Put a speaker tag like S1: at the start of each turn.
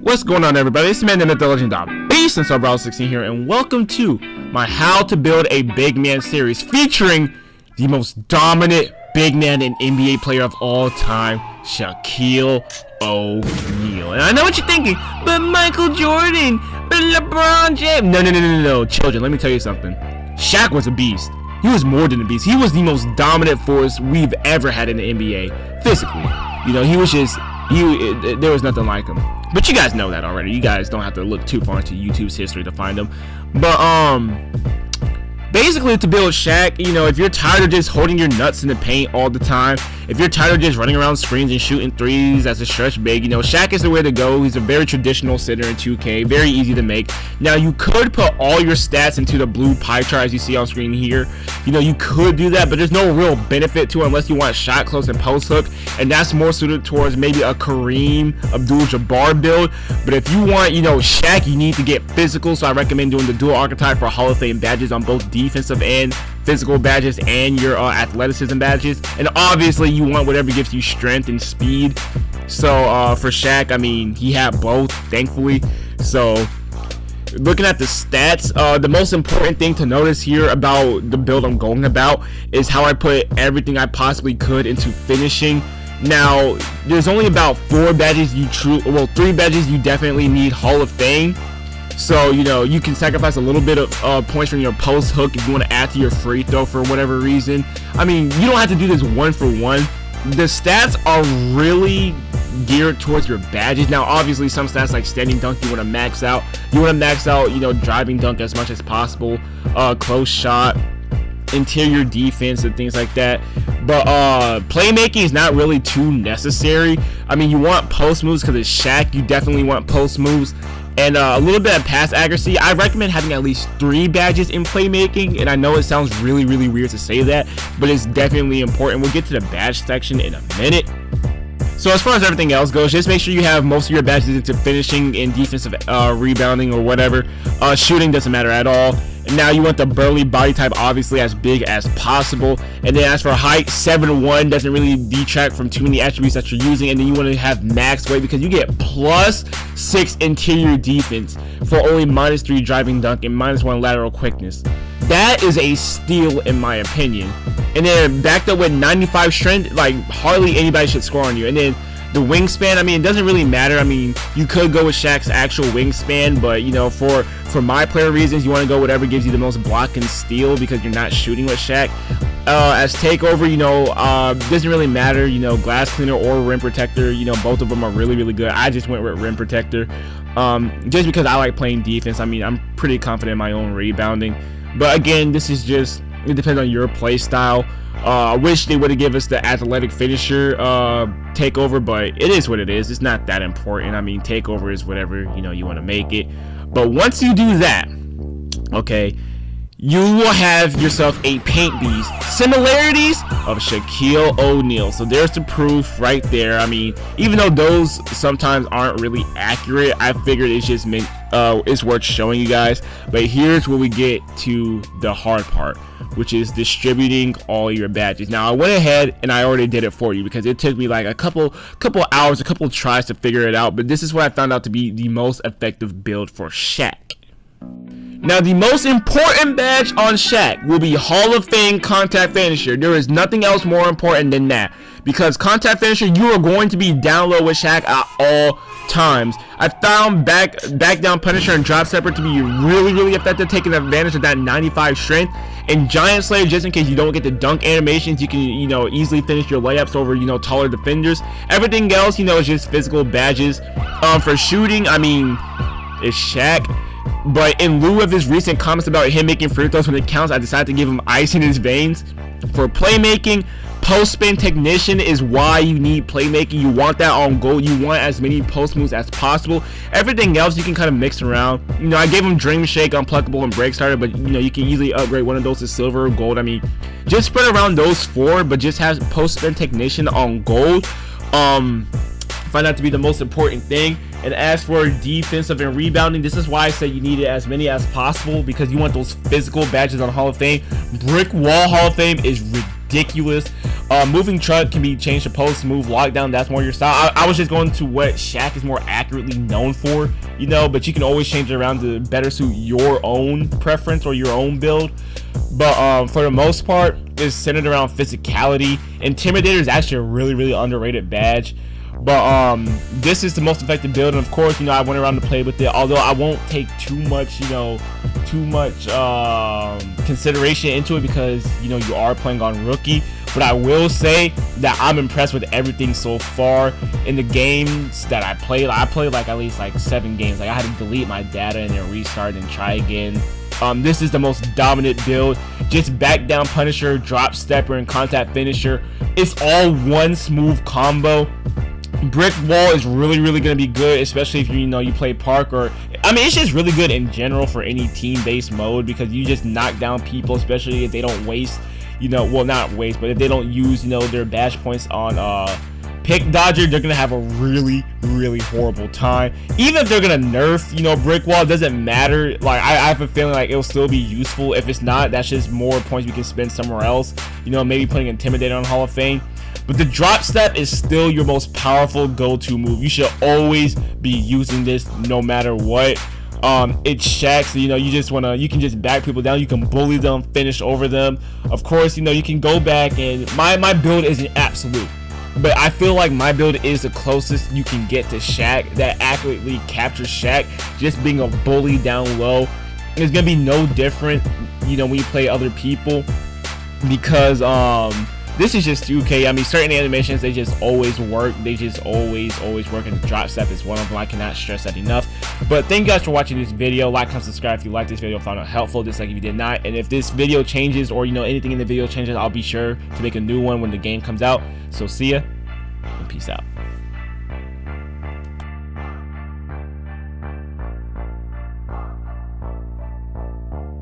S1: What's going on, everybody? It's the man, the myth, the legend, the beast, and Brawlerz 16 here, and welcome to my How to Build a Big Man series featuring the most dominant big man and NBA player of all time, Shaquille O'Neal. And I know what you're thinking, but Michael Jordan, but LeBron James. No, children, let me tell you something. Shaq was a beast. He was more than a beast. He was the most dominant force we've ever had in the NBA, physically. You know, he was just, there was nothing like him. But you guys know that already. You guys don't have to look too far into YouTube's history to find him. But basically, to build Shaq, you know, if you're tired of just holding your nuts in the paint all the time, if you're tired of just running around screens and shooting threes as a stretch big, you know, Shaq is the way to go. He's a very traditional sitter in 2K, very easy to make. Now, you could put all your stats into the blue pie chart as you see on screen here. You know, you could do that, but there's no real benefit to it unless you want shot close and post hook, and that's more suited towards maybe a Kareem Abdul-Jabbar build. But if you want, you know, Shaq, you need to get physical, so I recommend doing the dual archetype for Hall of Fame badges on both defensive and physical badges and your athleticism badges. And obviously you want whatever gives you strength and speed. So for Shaq, I mean, he had both, thankfully. So looking at the stats, the most important thing to notice here about the build I'm going about is how I put everything I possibly could into finishing. Now, there's only about 3 badges you definitely need Hall of Fame. So, you know, you can sacrifice a little bit of points from your post hook if you want to add to your free throw for whatever reason. I mean, you don't have to do this one for one. The stats are really geared towards your badges. Now, obviously, some stats like standing dunk, you want to max out. You want to max out, you know, driving dunk as much as possible, close shot, interior defense, and things like that. But playmaking is not really too necessary. I mean, you want post moves because it's Shaq. You definitely want post moves. And a little bit of pass accuracy. I recommend having at least 3 badges in playmaking. And I know it sounds really really weird to say that, but it's definitely important. We'll get to the badge section in a minute. So as far as everything else goes, just make sure you have most of your badges into finishing and defensive rebounding or whatever. Shooting doesn't matter at all. And now you want the burly body type, obviously as big as possible. And then as for height, 7'1" doesn't really detract from too many attributes that you're using. And then you want to have max weight because you get +6 interior defense for only -3 driving dunk and -1 lateral quickness. That is a steal in my opinion. And then backed up with 95 strength, like hardly anybody should score on you. And then the wingspan, I mean, it doesn't really matter. I mean, you could go with Shaq's actual wingspan, but you know, for my player reasons, you want to go whatever gives you the most block and steal because you're not shooting with Shaq. As takeover, you know, doesn't really matter. You know, glass cleaner or rim protector, you know, both of them are really really good. I just went with rim protector just because I like playing defense. I mean, I'm pretty confident in my own rebounding, but again, this is just, it depends on your play style. I wish they would have given us the athletic finisher takeover, but it is what it is. It's not that important. I mean, takeover is whatever, you know, you want to make it. But once you do that, okay, you will have yourself a paint beast. Similarities of Shaquille O'Neal. So there's the proof right there. I mean, even though those sometimes aren't really accurate, I figured it's just meant it's worth showing you guys. But here's where we get to the hard part, which is distributing all your badges. Now, I went ahead and I already did it for you because it took me like a couple hours, a couple tries to figure it out. But this is what I found out to be the most effective build for Shaq. Now, the most important badge on Shaq will be Hall of Fame Contact Finisher. There is nothing else more important than that, because Contact Finisher, you are going to be down low with Shaq at all times. I found back down Punisher and Drop Stepper to be really really effective, taking advantage of that 95 strength. And Giant Slayer, just in case you don't get the dunk animations, you can, you know, easily finish your layups over, you know, taller defenders. Everything else, you know, is just physical badges. For shooting, I mean, it's Shaq. But in lieu of his recent comments about him making free throws when it counts, I decided to give him ice in his veins. For playmaking, post spin technician is why you need playmaking. You want that on goal. You want as many post moves as possible. Everything else you can kind of mix around. You know, I gave him Dream Shake, Unpluckable, and Break Starter, but you know, you can easily upgrade one of those to silver or gold. I mean, just spread around those 4, but just have post spin technician on gold. Find out to be the most important thing. And as for defensive and rebounding, this is why I said you need it as many as possible, because you want those physical badges on Hall of Fame. Brick Wall Hall of Fame is ridiculous. Moving truck can be changed to post move lockdown. That's more your style. I was just going to what Shaq is more accurately known for, you know, but you can always change it around to better suit your own preference or your own build. But for the most part, it's centered around physicality. Intimidator is actually a really underrated badge. But this is the most effective build, and of course, you know, I went around to play with it, although I won't take too much consideration into it, because, you know, you are playing on rookie. But I will say that I'm impressed with everything so far in the games that I played. I played like at least like 7 games. Like, I had to delete my data and then restart and try again. This is the most dominant build. Just back down Punisher, drop stepper, and contact finisher. It's all one smooth combo. Brick wall is really going to be good, especially if you play park, or I mean, it's just really good in general for any team-based mode, because you just knock down people, especially if they don't waste, well, not waste, but if they don't use their bash points on pick dodger. They're gonna have a really horrible time. Even if they're gonna nerf brick wall, it doesn't matter. Like, I have a feeling like it'll still be useful. If it's not, that's just more points we can spend somewhere else, maybe putting intimidator on Hall of Fame. But the drop step is still your most powerful go-to move. You should always be using this no matter what. It's Shaq, so you can just back people down, you can bully them, finish over them. Of course, you can go back, and my build isn't absolute, but I feel like my build is the closest you can get to Shaq, that accurately captures Shaq, just being a bully down low. It's gonna be no different, when you play other people, because this is just 2K. I mean, certain animations, they just always work. They just always work, and the drop step is one of them. I cannot stress that enough. But thank you guys for watching this video. Like, comment, subscribe if you liked this video, found it helpful, dislike if you did not. And if this video changes, or anything in the video changes, I'll be sure to make a new one when the game comes out. So see ya, and peace out.